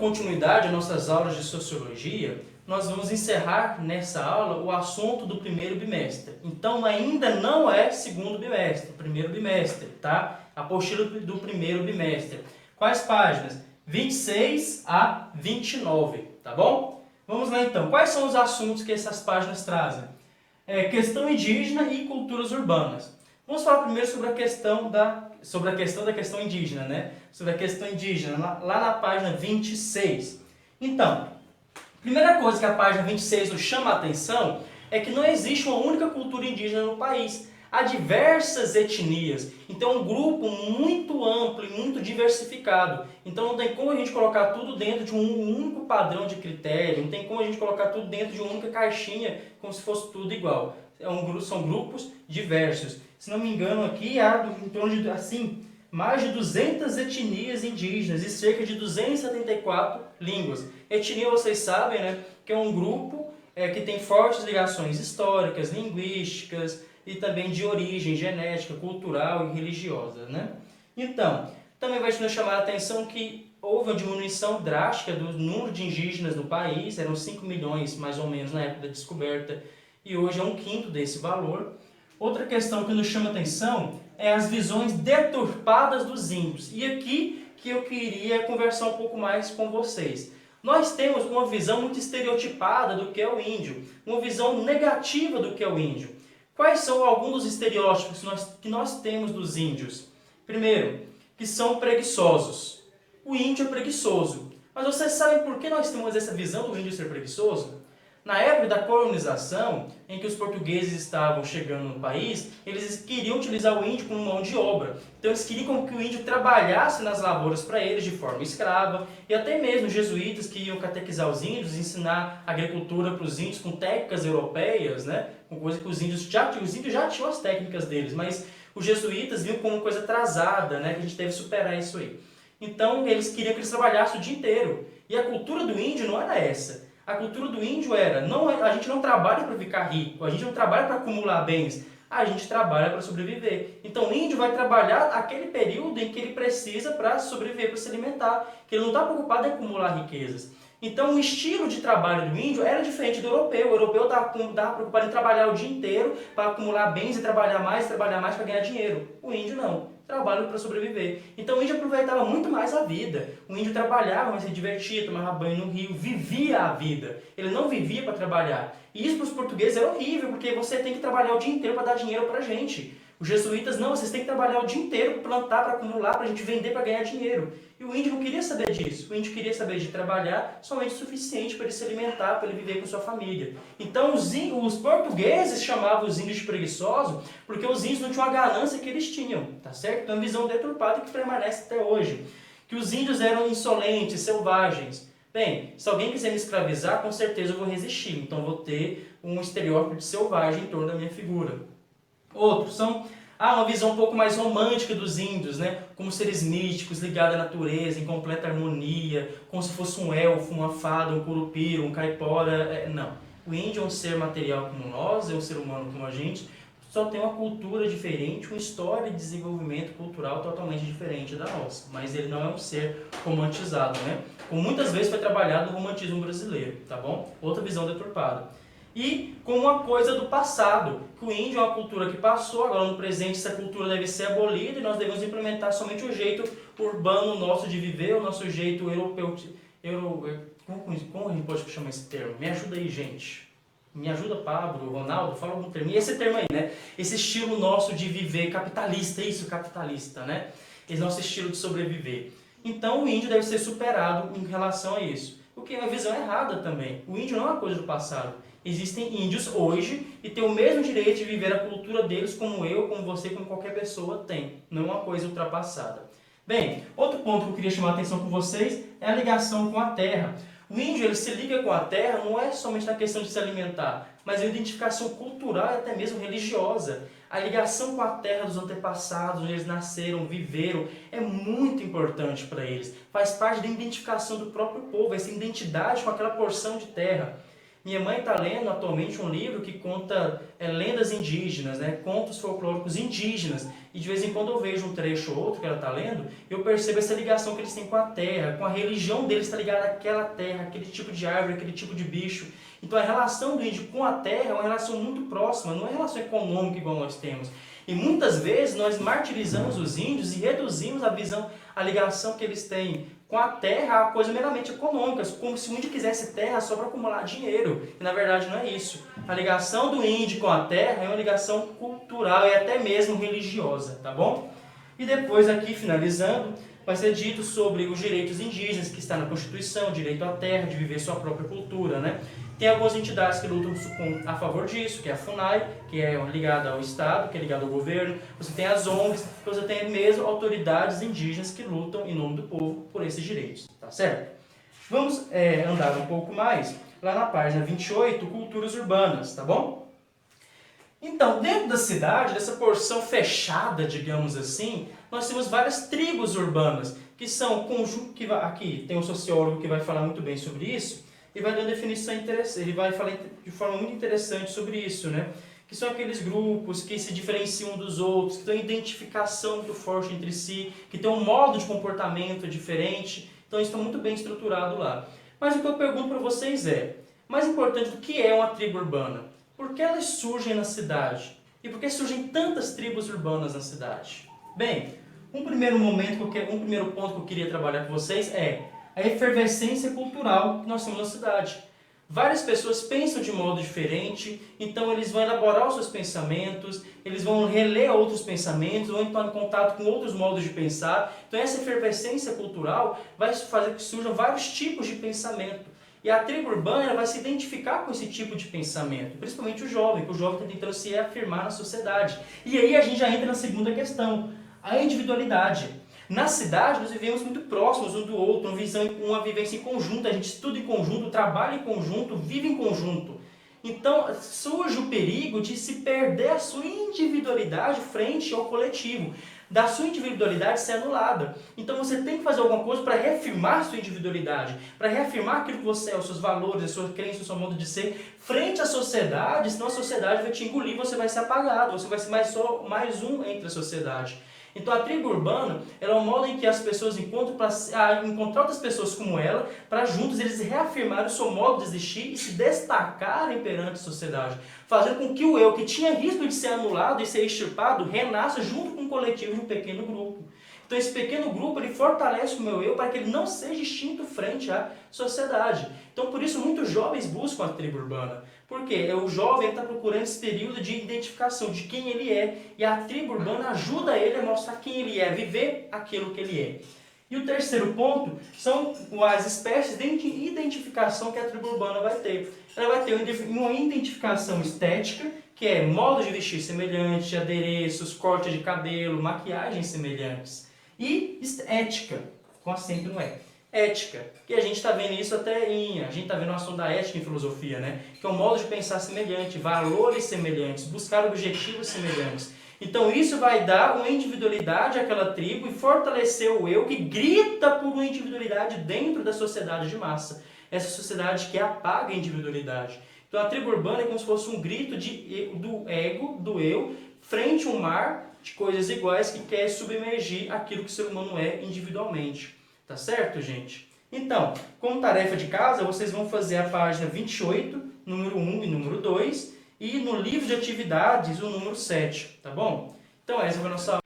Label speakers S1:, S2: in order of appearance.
S1: continuidade às nossas aulas de Sociologia, nós vamos encerrar nessa aula o assunto do primeiro bimestre. Então, ainda não é segundo bimestre, primeiro bimestre, tá? Apostila do primeiro bimestre. Quais páginas? 26 a 29, tá bom? Vamos lá então. Quais são os assuntos que essas páginas trazem? Questão indígena e culturas urbanas. Vamos falar primeiro sobre a questão da questão indígena, né? Sobre a questão indígena, lá na página 26. Então, primeira coisa que a página 26 nos chama a atenção é que não existe uma única cultura indígena no país. Há diversas etnias. Então, é um grupo muito amplo e muito diversificado. Então, não tem como a gente colocar tudo dentro de um único padrão de critério. Não tem como a gente colocar tudo dentro de uma única caixinha, como se fosse tudo igual. São grupos diversos. Se não me engano, aqui há em torno de, mais de 200 etnias indígenas e cerca de 274 línguas. Etnia, vocês sabem, né, que é um grupo que tem fortes ligações históricas, linguísticas e também de origem genética, cultural e religiosa, né? Então, também vai nos chamar a atenção que houve uma diminuição drástica do número de indígenas no país, eram 5 milhões mais ou menos na época da descoberta, e hoje é 1/5 desse valor. Outra questão que nos chama a atenção é as visões deturpadas dos índios. E aqui que eu queria conversar um pouco mais com vocês. Nós temos uma visão muito estereotipada do que é o índio, uma visão negativa do que é o índio. Quais são alguns dos estereótipos que nós temos dos índios? Primeiro, que são preguiçosos. O índio é preguiçoso. Mas vocês sabem por que nós temos essa visão do índio ser preguiçoso? Na época da colonização, em que os portugueses estavam chegando no país, eles queriam utilizar o índio como mão de obra. Então eles queriam que o índio trabalhasse nas lavouras para eles de forma escrava, e até mesmo os jesuítas que iam catequizar os índios, ensinar agricultura para os índios com técnicas europeias, né? Com coisa que os índios já tinham as técnicas deles, mas os jesuítas viam como coisa atrasada, né? Que a gente deve superar isso aí. Então eles queriam que eles trabalhassem o dia inteiro. E a cultura do índio não era essa. A cultura do índio era, a gente não trabalha para ficar rico, a gente não trabalha para acumular bens, a gente trabalha para sobreviver. Então o índio vai trabalhar aquele período em que ele precisa para sobreviver, para se alimentar, que ele não está preocupado em acumular riquezas. Então o estilo de trabalho do índio era diferente do europeu. O europeu estava preocupado em trabalhar o dia inteiro para acumular bens e trabalhar mais para ganhar dinheiro. O índio não. Trabalho para sobreviver. Então o índio aproveitava muito mais a vida. O índio trabalhava, mas se divertia, tomava banho no rio, vivia a vida. Ele não vivia para trabalhar. E isso para os portugueses era horrível, porque você tem que trabalhar o dia inteiro para dar dinheiro para a gente. Os jesuítas não, vocês têm que trabalhar o dia inteiro para plantar, para acumular, para a gente vender, para ganhar dinheiro. E o índio não queria saber disso. O índio queria saber de trabalhar somente o suficiente para ele se alimentar, para ele viver com sua família. Então os portugueses chamavam os índios de preguiçosos porque os índios não tinham a ganância que eles tinham, tá certo? Então é uma visão deturpada que permanece até hoje. Que os índios eram insolentes, selvagens. Bem, se alguém quiser me escravizar, com certeza eu vou resistir. Então eu vou ter um estereótipo de selvagem em torno da minha figura. Outros são uma visão um pouco mais romântica dos índios, né? Como seres místicos, ligados à natureza, em completa harmonia, como se fosse um elfo, uma fada, um curupira, um caipora. Não. O índio é um ser material como nós, é um ser humano como a gente, só tem uma cultura diferente, uma história de desenvolvimento cultural totalmente diferente da nossa. Mas ele não é um ser romantizado, né? Como muitas vezes foi trabalhado no romantismo brasileiro, tá bom? Outra visão deturpada. E como uma coisa do passado, que o índio é uma cultura que passou, agora no presente essa cultura deve ser abolida e nós devemos implementar somente o jeito urbano nosso de viver, o nosso jeito europeu. Como a gente pode chamar esse termo? Me ajuda aí, gente. Me ajuda, Pablo, Ronaldo, fala algum termo. E esse termo aí, né? Esse estilo nosso de viver capitalista, capitalista, né? Esse nosso estilo de sobreviver. Então o índio deve ser superado em relação a isso. O que é uma visão errada também. O índio não é uma coisa do passado. Existem índios hoje e têm o mesmo direito de viver a cultura deles como eu, como você, como qualquer pessoa tem. Não é uma coisa ultrapassada. Bem, outro ponto que eu queria chamar a atenção com vocês é a ligação com a terra. O índio ele se liga com a terra não é somente na questão de se alimentar, mas a identificação cultural e até mesmo religiosa. A ligação com a terra dos antepassados, onde eles nasceram, viveram, é muito importante para eles. Faz parte da identificação do próprio povo, essa identidade com aquela porção de terra. Minha mãe está lendo atualmente um livro que conta lendas indígenas, né? Contos folclóricos indígenas. E de vez em quando eu vejo um trecho ou outro que ela está lendo, eu percebo essa ligação que eles têm com a terra, com a religião deles está ligada àquela terra, aquele tipo de árvore, aquele tipo de bicho. Então a relação do índio com a terra é uma relação muito próxima, não é relação econômica igual nós temos. E muitas vezes nós martirizamos os índios e reduzimos a visão, a ligação que eles têm com a terra a coisa meramente econômica, como se o índio quisesse terra só para acumular dinheiro. E na verdade não é isso. A ligação do índio com a terra é uma ligação cultural e até mesmo religiosa, tá bom? E depois aqui, finalizando, vai ser dito sobre os direitos indígenas, que está na Constituição, o direito à terra, de viver sua própria cultura, né? Tem algumas entidades que lutam a favor disso, que é a FUNAI, que é ligada ao Estado, que é ligada ao governo. Você tem as ONGs, você tem mesmo autoridades indígenas que lutam em nome do povo por esses direitos, tá certo? Vamos andar um pouco mais, lá na página 28, culturas urbanas, tá bom? Então, dentro da cidade, dessa porção fechada, digamos assim, nós temos várias tribos urbanas, que são conjunto, aqui tem um sociólogo que vai falar muito bem sobre isso, e vai dar uma definição interessante, ele vai falar de forma muito interessante sobre isso, né? Que são aqueles grupos que se diferenciam dos outros, que têm uma identificação muito forte entre si, que têm um modo de comportamento diferente, então isso está muito bem estruturado lá. Mas o que eu pergunto para vocês é, mais importante do que é uma tribo urbana? Por que elas surgem na cidade? E por que surgem tantas tribos urbanas na cidade? Bem, um primeiro ponto que eu queria trabalhar com vocês é a efervescência cultural que nós temos na cidade. Várias pessoas pensam de modo diferente, então eles vão elaborar os seus pensamentos, eles vão reler outros pensamentos, vão entrar em contato com outros modos de pensar. Então essa efervescência cultural vai fazer que surjam vários tipos de pensamento. E a tribo urbana vai se identificar com esse tipo de pensamento, principalmente o jovem, que o jovem está tentando se afirmar na sociedade. E aí a gente já entra na segunda questão, a individualidade. Na cidade, nós vivemos muito próximos um do outro, uma vivência em conjunto, a gente estuda em conjunto, trabalha em conjunto, vive em conjunto. Então, surge o perigo de se perder a sua individualidade frente ao coletivo, da sua individualidade ser anulada. Então, você tem que fazer alguma coisa para reafirmar a sua individualidade, para reafirmar aquilo que você é, os seus valores, as suas crenças, o seu modo de ser, frente à sociedade, senão a sociedade vai te engolir, você vai ser apagado, você vai ser mais um entre a sociedade. Então a tribo urbana é um modo em que as pessoas encontram para encontrar outras pessoas como ela, para juntos eles reafirmarem o seu modo de existir e se destacarem perante a sociedade, fazendo com que o eu, que tinha risco de ser anulado e ser extirpado, renasça junto com o coletivo de um pequeno grupo. Então esse pequeno grupo ele fortalece o meu eu para que ele não seja extinto frente à sociedade. Então por isso muitos jovens buscam a tribo urbana. Porque o jovem está procurando esse período de identificação de quem ele é. E a tribo urbana ajuda ele a mostrar quem ele é, a viver aquilo que ele é. E o terceiro ponto são as espécies de identificação que a tribo urbana vai ter. Ela vai ter uma identificação estética, que é modo de vestir semelhante, adereços, corte de cabelo, maquiagens semelhantes. E ética, com acento no é. Ética, que a gente está vendo isso a gente está vendo o assunto da ética em filosofia, né? Que é um modo de pensar semelhante, valores semelhantes, buscar objetivos semelhantes. Então isso vai dar uma individualidade àquela tribo e fortalecer o eu que grita por uma individualidade dentro da sociedade de massa. Essa sociedade que apaga a individualidade. Então a tribo urbana é como se fosse um grito do ego, do eu, frente a um mar de coisas iguais que quer submergir aquilo que o ser humano é individualmente. Tá certo, gente? Então, como tarefa de casa, vocês vão fazer a página 28, número 1 e número 2, e no livro de atividades, o número 7, tá bom? Então, essa foi a nossa aula.